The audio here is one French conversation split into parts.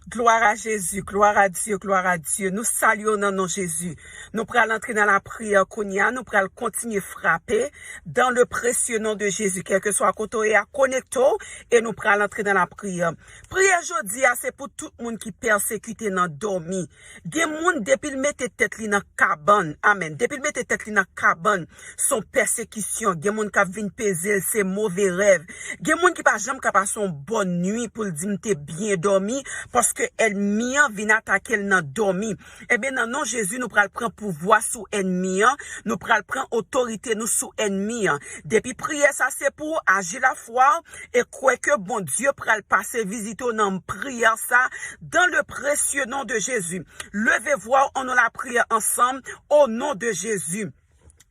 Gloire à Jésus, gloire à Dieu, gloire à Dieu. Nous saluons dans nom Jésus. Nous prenons entrer dans la prière Kounia, nous prenons continuer frapper dans le précieux nom de Jésus, quel que soit côté à connecto, et nous prenons entrer dans la prière. Prière aujourd'hui, c'est pour tout le monde qui persécute dans dormi. Des monde depuis le mettre tête li dans cabane. Amen. Depuis le mettre tête li dans cabane, son persécution, des monde qui viennent peser ses mauvais rêves. Des monde qui pas jamais capable son bonne nuit pour dire t'es bien dormi parce que ennemi vient attaquer dans dormi. Eh bien dans nom Jésus nous pral prendre pouvoir sous ennemi, nous pral prendre autorité nous sous ennemi. Depuis prière ça c'est pour agir la foi et croire que bon Dieu pral passer visiter dans prière ça dans le précieux nom de Jésus. Levez voir on a la prière ensemble au nom de Jésus.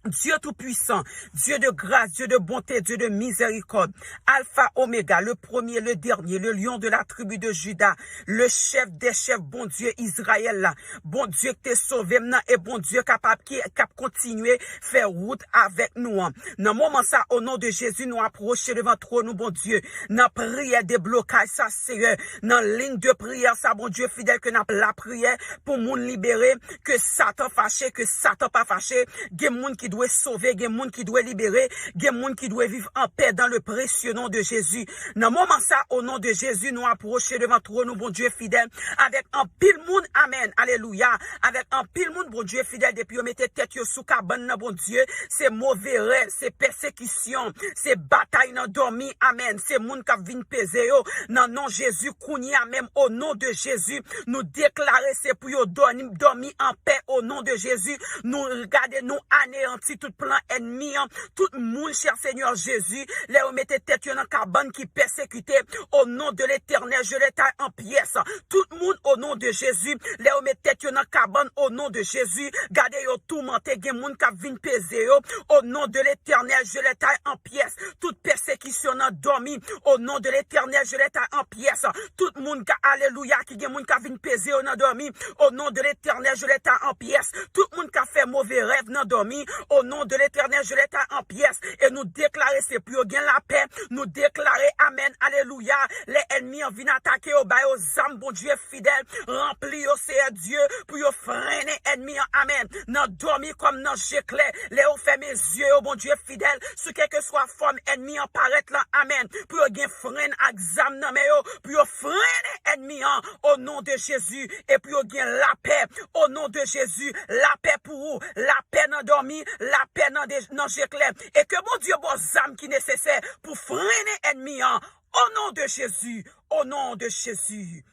Dieu tout-puissant, Dieu de grâce, Dieu de bonté, Dieu de miséricorde, Alpha, Oméga, le premier, le dernier, le lion de la tribu de Juda, le chef des chefs, bon Dieu Israël là, bon Dieu qui t'est sauvé maintenant et bon Dieu capable qui continuer faire route avec nous. Dans le moment ça, au nom de Jésus, nous approcher devant trop nous, bon Dieu, dans prière des blocages, ça c'est dans ligne de prière, ça, bon Dieu fidèle que nous la prière pour nous libérer, que Satan fâché, que Satan pas fâché, des monde qui doit sauver, il y a des gens qui doivent libérer, il y a des gens qui doivent vivre en paix dans le précieux nom de Jésus. Dans le moment ça, au nom de Jésus, nous approcher devant toi, nous, bon Dieu fidèle, avec un pile monde, amen, alléluia, avec un pile monde, bon Dieu fidèle, depuis on mette tête sous cabane, bon Dieu, c'est mauvais rêve, c'est persécution, c'est bataille dans dormi, amen, c'est monde qui vient peser, dans nom Jésus, kounia, même au nom de Jésus, nous déclarer, c'est pour yo dormir en paix au nom de Jésus, nous regarder, nous anéantir tout plan ennemi, tout le monde, cher Seigneur Jésus, les vous mettez tête dans cabane qui persécuté, au nom de l'Éternel, je les taille en pièces. Tout le monde, au nom de Jésus, les vous mettez tête dans cabane, au nom de Jésus, gardez yo tourmenté, gen moun qui vient peser yo, au nom de l'Éternel, je les taille en pièces. Toute persécution n'a dormi, au nom de l'Éternel, je les taille en pièces. Tout le monde, alléluia, qui gen moun qui vient peser yo n'a dormi, au nom de l'Éternel, je les taille en pièces. Tout le monde qui fait mauvais rêve n'a dormi, au nom de l'Éternel, je l'étais en pièces et nous déclarer c'est plus gain la paix, nous déclarer amen, alléluia, les ennemis viennent attaquer au bail aux âmes, bon Dieu fidèle, rempli au Seigneur Dieu, pour yo freiner ennemis, amen, non dormir comme non j'éclair, les ou fait mes yeux, oh bon Dieu fidèle, sur quelle que soit forme ennemi en paraître là, amen, pour yo gain freine exam non mais yo, pour yo freiner ennemis, au nom de Jésus, et pour yo gain la paix, au nom de Jésus, la paix pour vous, la paix dans dormir, la paix dans j'éclaire, et que mon Dieu bon âme qui est nécessaire pour freiner ennemi, au nom de Jésus, au nom de Jésus.